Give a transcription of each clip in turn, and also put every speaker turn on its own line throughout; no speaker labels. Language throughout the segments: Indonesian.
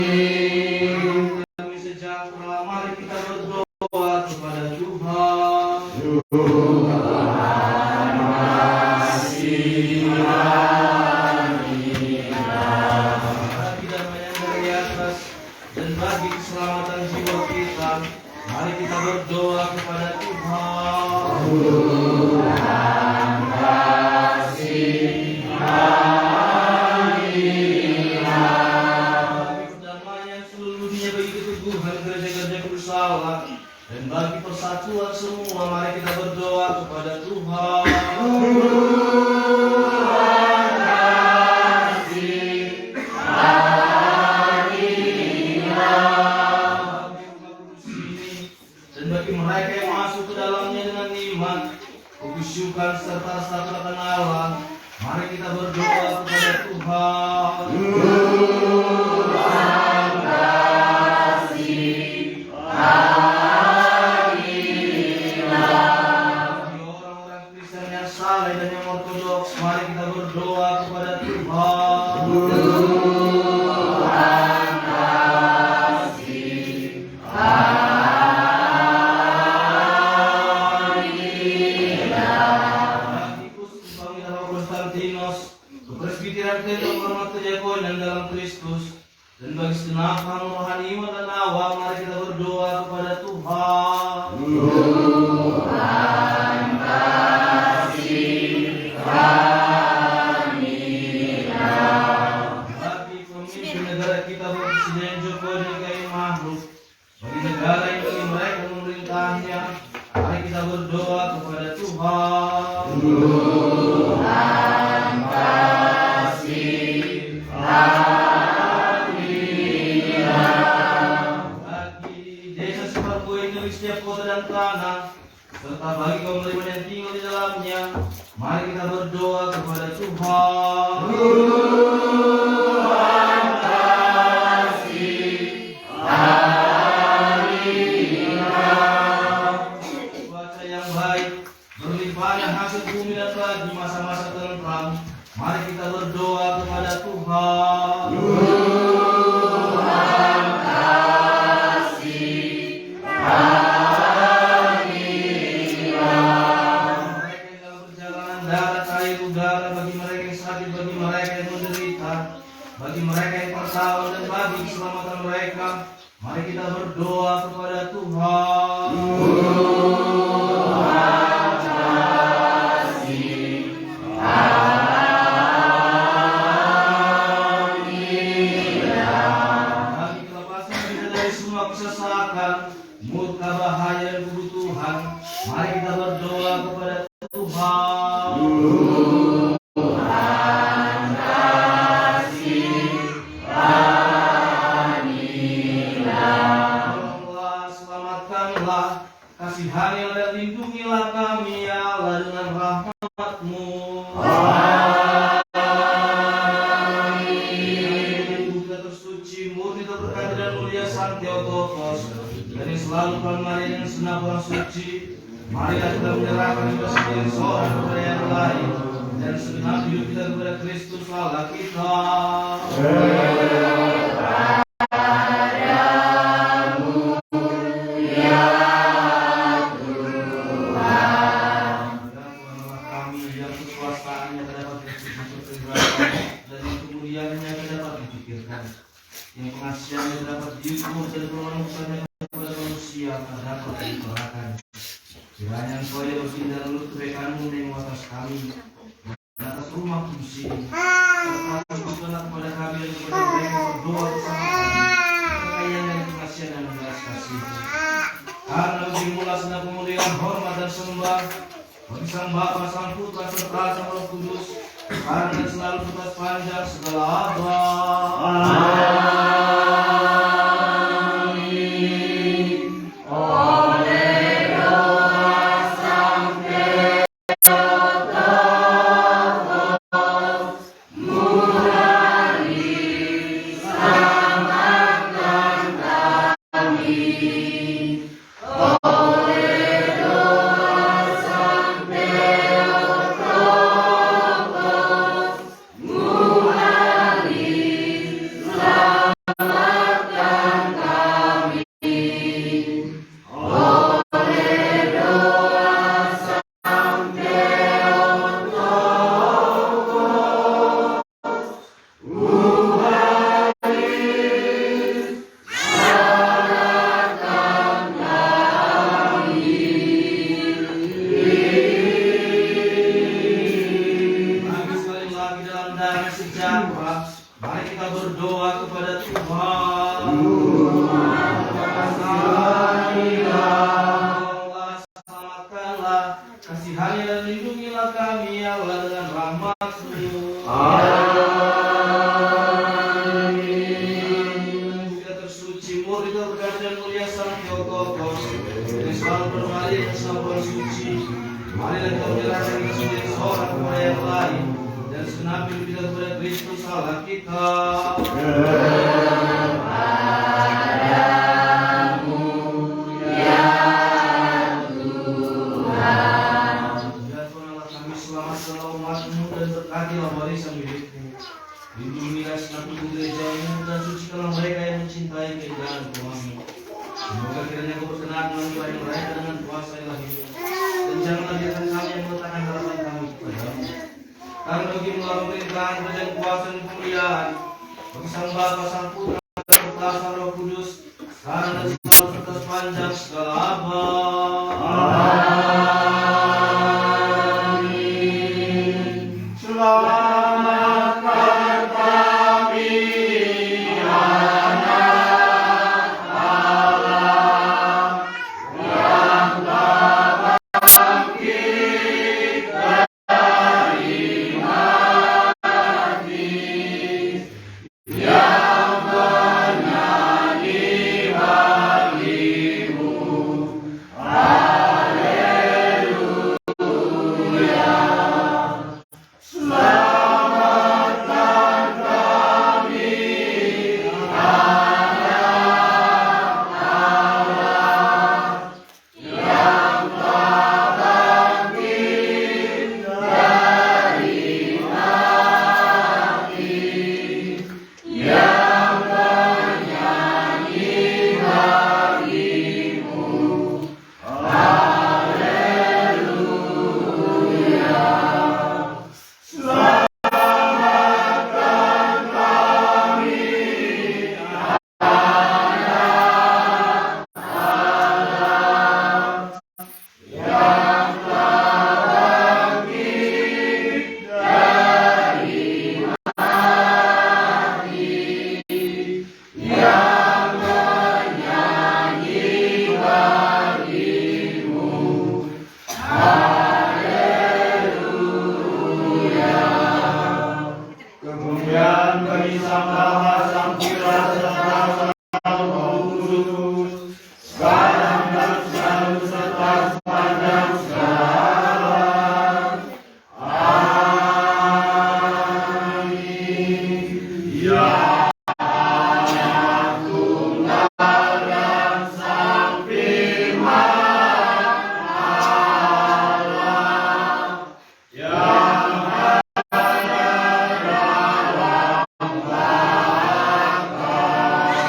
Kami sejahtera, mari kita berdoa kepada Tuhan. Bagi damai yang dari atas dan bagi keselamatan jiwa kita, mari kita berdoa kepada Tuhan. Dan bagi persatuan semua, mari kita berdoa kepada Tuhan. Dan bagi mereka yang masuk ke dalamnya dengan iman, kekusyukan serta rasa akan Allah, mari kita berdoa kepada Tuhan. Dan yang ortodoks, mari kita berdoa kepada Tuhan. Kepresbiteran hormat kejagoan dalam Kristus, dan bagi segenap rohani iman dan awam, mari kita berdoa kepada Tuhan. Bagi pemimpin negara kita, Presiden Jokowi dan Ma'ruf, bagi negara yang bagi mereka memerintahnya, mari kita berdoa kepada Tuhan. Bagi desa Separboy, negeri setiap kota dan tanah, serta bagi kaum beriman yang tinggal di dalamnya, mari kita berdoa kepada Tuhan. Cuaca yang baik, berlimpahnya hasil bumi dan bagi masa-masa tentram, mari kita berdoa kepada Tuhan. Bagi mereka yang persawan dan bagi keselamatan mereka, mari kita berdoa kepada Tuhan. Bagi kelepasan kita dari semua kesesakan, murka, bahaya dan kebutuhan, mari kita berdoa kepada Tuhan. Kasihanilah dan lindungilah kami, ya Allah, dengan rahmat-Mu. Amin. Kita tersuci, murni, terberkati dan mulia Sang Theotokos, dan yang selalu Tuhan Maria dengan segenap orang suci, marilah kita menyerahkan hidup sebagai seorang kepada yang lain, dan segenap hidup kita kepada Kristus Allah kita. Yang pengasihannya dapat diukur dan permanusiaannya kepada manusia dapat didoakan. Kiranya Engkau ya bersih dan lembut kebaikan-Mu yang atas kami dan atas rumah kudus ini, serta berkenan kepada kami dan kepada mereka yang berdoa bersama kami, kekayaan dan pengasihan dan belas kasih. Karena lebih mula senang kemuliaan, hormat dan sembah bagi Sang Bapa, Sang Putra, serta Sang Roh Kudus, sekarang dan selalu tetap panjang segala abad. Kasihani dan lindungilah kami ya Allah dengan rahmat-Mu. Amin. Kita tersuci, murni, terberkati dan mulia Sang Theotokos, yang selalu berbalik dan selalu suci. Marilah kita menyerahkan kita sebagai seorang kepada yang lain, dan segenap hidup kita kepada Kristus Allah kita. Lindungilah segenap tubuh gereja-Mu dan sucikanlah mereka yang mencintai keindahan Tuhan-Mu. Semoga kiranya Kau berkenan mengampuni mereka dengan kuasa ilahi-Mu, dan janganlah biarkan kami yang meletakkan harapan kami kepada-Mu. Karena bagi-Mu lah pemerintahan, kerajaan, kuasa dan kemuliaan, bagi Sang Bapa, Sang Putra, serta Sang Roh Kudus, sekarang dan selalu serta sepanjang segala abad. Amin. Selamatkan kami, anak Allah, yang bangkit dari mati, yang menyanyi bagi-Mu. Haleluya. Selamatkan kami, anak Allah, yang bangkit dari mati, yang menyanyi bagi-Mu. Haleluya. Selamatkan kami, anak Allah, yang bangkit dari mati, yang menyanyi bagi-Mu. Haleluya. Kemuliaan bagi Sang Bapa, Sang Putra, serta Sang Roh Kudus, sekarang dan selalu serta sepanjang segala abad. Amin. Ya Anak Tunggal dan Sang Firman Allah, yang ada dalam baka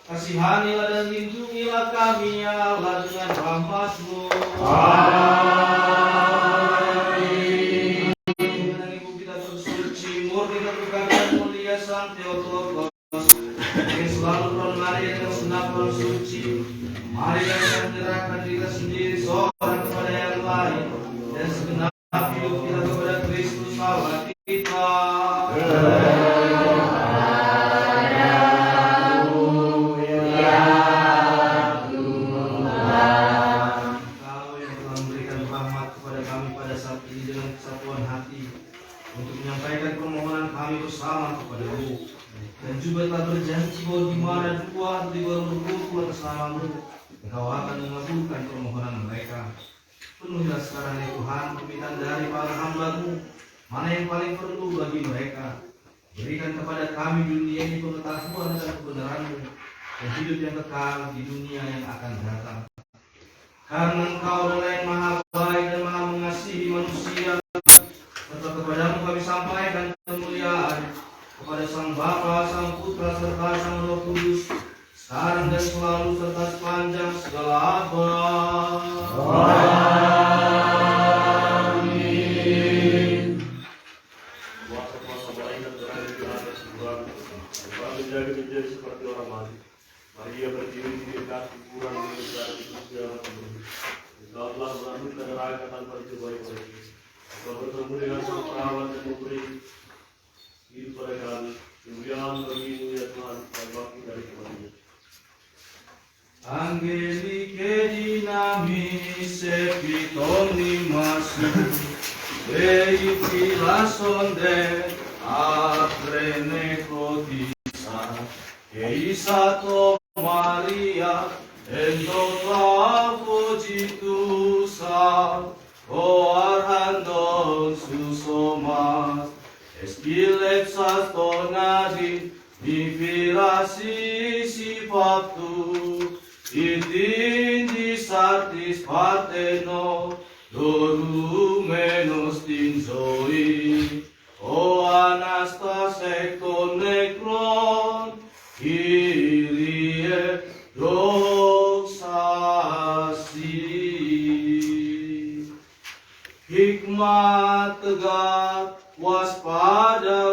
Kasihanilah dan lindungilah kami ya Allah dengan rahmat-Mu. Amin. Dengan Ibu kita tersuci, murni terbuka dan mulia Sang Theotokos, yang selalu berlari dengan segenap orang suci. Mari kita menyerahkan diri kita sendiri seorang kepada yang lain dan segenap hidup kita kepada Kristus Allah kita. Bersama kepada-Mu dan juga telah berjanji bahwa di mana dua atau tiga orang berkumpul bersama-Mu, Engkau akan mengabulkan permohonan mereka. Penuhilah sekarang ya Tuhan permintaan dari para hamba-Mu, mana yang paling perlu bagi mereka. Berikan kepada kami dunia ini pengetahuan dan kebenaran-Mu dan hidup yang kekal di dunia yang akan datang. Karena Engkau adalah yang maha baik dan maha mengasihi manusia, serta kepada-Mu kami sampaikan kemuliaan kepada Sang Bapa, Sang Putra, serta Sang Roh Kudus, sekarang dan selalu serta sepanjang segala abad. Amin.
Kuasa-kuasa baik dan berada di atas Tuhan, Tuhan menjadi seperti orang mati. Maria berdiri di dekat kuburan milik dari segala tempat. Engkau telah melanjutkan neraka tanpa dicobai oleh Engkau bertemu dengan sang perawat dan memberi hidup pada kami. Kemuliaan bagi-Mu ya Tuhan, pada waktu dari kematian.
Angelike dinamis epitonimasu Veipirasonde aprenecotisa Eisato Maria Endota Fugitusa O Arhandon Susomas Espilepsas Tonadi Nifirasi Sifatu Itin disartis Partheno Dorumenos tinzoi O Anastas Ekton Nekron Kyrie doxasi. Hikmat tegak waspadalah.